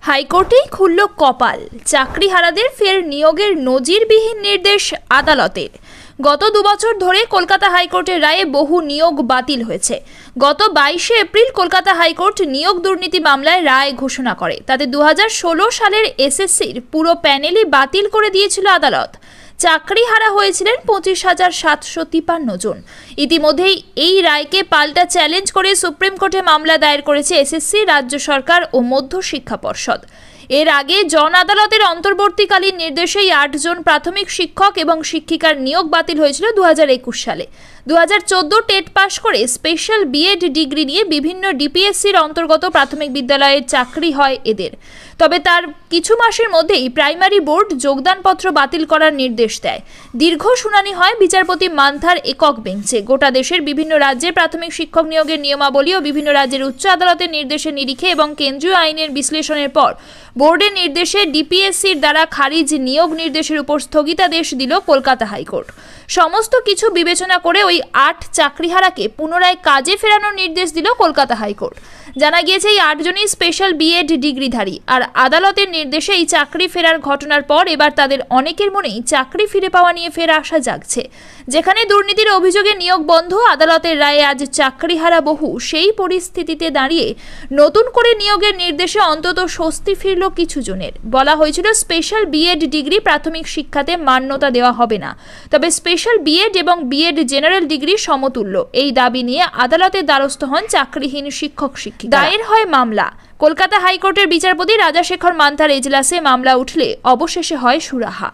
হাইকোর্টেই খুলল কপাল, চাকরিহারাদের ফের নিয়োগের নজিরবিহীন নির্দেশ আদালতের। গত 2 বছর ধরে কলকাতা হাইকোর্টের রায়ে বহু নিয়োগ বাতিল হয়েছে। গত 22শে এপ্রিল কলকাতা হাইকোর্ট নিয়োগ দুর্নীতি মামলায় রায় ঘোষণা করে। তাতে 2016 সালের এসএসসির পুরো প্যানেলই বাতিল করে দিয়েছিল আদালত। চাকরিহারা হয়েছিলেন 25,753 জন। ইতিমধ্যেই এই রায়কে পাল্টা চ্যালেঞ্জ করে সুপ্রিম কোর্টে মামলা দায়ের করেছে এসএসসি, রাজ্য সরকার ও মধ্য শিক্ষা পর্ষদ। এর আগে জন আদালতের অন্তর্বর্তীকালীন নির্দেশেই 8 জন প্রাথমিক শিক্ষক এবং শিক্ষিকার নিয়োগ বাতিল হয়েছিল 2021 সালে। 2014 টেট পাশ করে স্পেশাল বিএড ডিগ্রি নিয়ে বিভিন্ন ডিপিএসসির অন্তর্গত প্রাথমিক বিদ্যালয়ের চাকরি হয় এদের। তবে তার কিছু মাসের মধ্যেই প্রাইমারি বোর্ড যোগদানপত্র বাতিল করার নির্দেশ দেয়। দীর্ঘ শুনানি হয় বিচারপতি মান্থার একক বেঞ্চে। গোটা দেশের বিভিন্ন রাজ্যের প্রাথমিক শিক্ষক নিয়োগের নিয়মাবলী ও বিভিন্ন রাজ্যের উচ্চ আদালতের নির্দেশের নিরিখে এবং কেন্দ্রীয় আইনের বিশ্লেষণের পর বোর্ডের নির্দেশে ডিপিএসসির দ্বারা খারিজ নিয়োগ নির্দেশের উপর স্থগিতাদেশ দিল কলকাতা হাইকোর্ট। সমস্ত কিছু বিবেচনা করে ওই 8 চাকরিহারাকে পুনরায় কাজে ফেরানোর নির্দেশ দিল কলকাতা হাইকোর্ট। জানা গিয়েছে এই 8 জনই স্পেশাল বিএড ডিগ্রিধারী। আর আদালতের নির্দেশে এই চাকরি ফেরার ঘটনার পর এবার তাদের অনেকের মনেই চাকরি ফিরে পাওয়া নিয়ে ফের আশা জাগছে। যেখানে দুর্নীতির অভিযোগে নিয়োগ বন্ধ, আদালতের রায়ে আজ চাকরিহারা বহু। সেই পরিস্থিতিতে দাঁড়িয়ে নতুন করে নিয়োগের নির্দেশে অন্তত স্বস্তি ফিরল কিছু জনের। বলা হয়েছিল স্পেশাল বিএড ডিগ্রি প্রাথমিক শিক্ষাতে মান্যতা দেওয়া হবে না, তবে স্পেশাল বিএড এবং বিএড জেনারেল ডিগ্রি সমতুল্য। এই দাবি নিয়ে আদালতের দ্বারস্থ হন চাকরিহীন শিক্ষক শিক্ষিকা। দায়ের হয় মামলা। কলকাতা হাইকোর্টের বিচারপতি রাজাশেখর মান্থার এজলাসে মামলা উঠলে অবশেষে হয় সুরাহা।